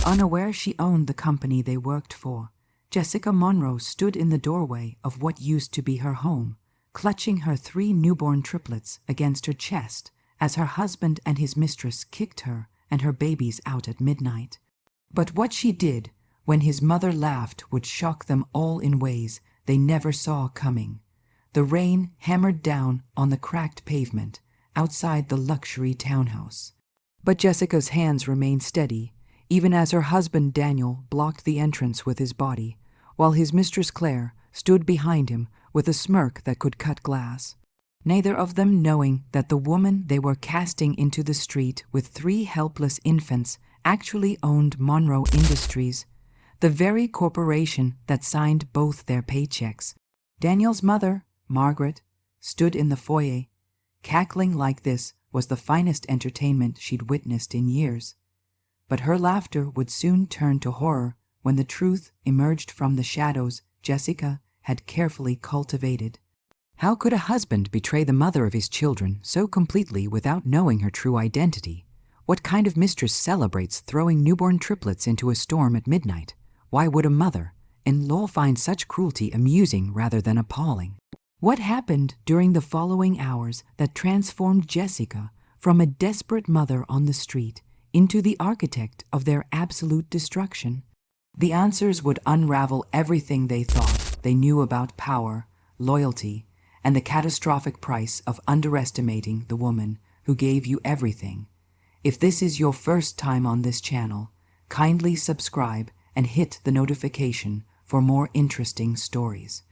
Unaware she owned the company they worked for, Jessica Monroe stood in the doorway of what used to be her home, clutching her 3 newborn triplets against her chest as her husband and his mistress kicked her and her babies out at midnight. But what she did when his mother laughed would shock them all in ways they never saw coming. The rain hammered down on the cracked pavement outside the luxury townhouse. But Jessica's hands remained steady, even as her husband Daniel blocked the entrance with his body, while his mistress Claire stood behind him with a smirk that could cut glass. Neither of them knowing that the woman they were casting into the street with 3 helpless infants actually owned Monroe Industries, the very corporation that signed both their paychecks. Daniel's mother, Margaret, stood in the foyer. Cackling like this was the finest entertainment she'd witnessed in years. But her laughter would soon turn to horror when the truth emerged from the shadows Jessica had carefully cultivated. How could a husband betray the mother of his children so completely without knowing her true identity? What kind of mistress celebrates throwing newborn triplets into a storm at midnight? Why would a mother-in-law find such cruelty amusing rather than appalling? What happened during the following hours that transformed Jessica from a desperate mother on the street into the architect of their absolute destruction? The answers would unravel everything they thought they knew about power, loyalty, and the catastrophic price of underestimating the woman who gave you everything. If this is your first time on this channel, kindly subscribe and hit the notification for more interesting stories.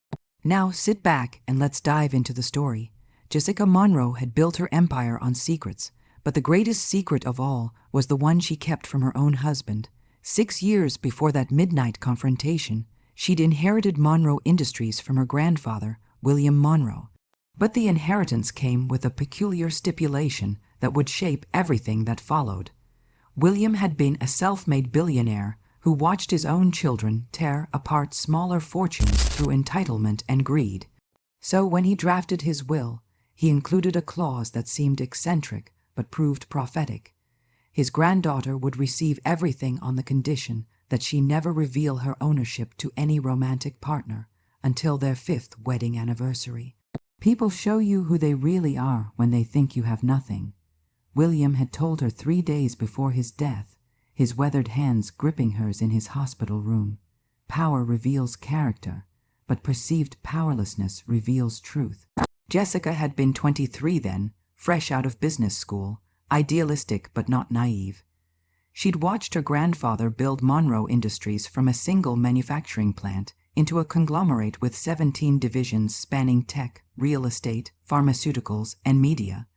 Now sit back and let's dive into the story. Jessica Monroe had built her empire on secrets, but the greatest secret of all was the one she kept from her own husband. 6 years before that midnight confrontation, she'd inherited Monroe Industries from her grandfather, William Monroe. But the inheritance came with a peculiar stipulation that would shape everything that followed. William had been a self-made billionaire who watched his own children tear apart smaller fortunes through entitlement and greed. So when he drafted his will, he included a clause that seemed eccentric but proved prophetic. His granddaughter would receive everything on the condition that she never reveal her ownership to any romantic partner until their 5th wedding anniversary. People show you who they really are when they think you have nothing. William had told her 3 days before his death, his weathered hands gripping hers in his hospital room. Power reveals character, but perceived powerlessness reveals truth. Jessica had been 23 then, fresh out of business school, idealistic but not naive. She'd watched her grandfather build Monroe Industries from a single manufacturing plant into a conglomerate with 17 divisions spanning tech, real estate, pharmaceuticals, and media.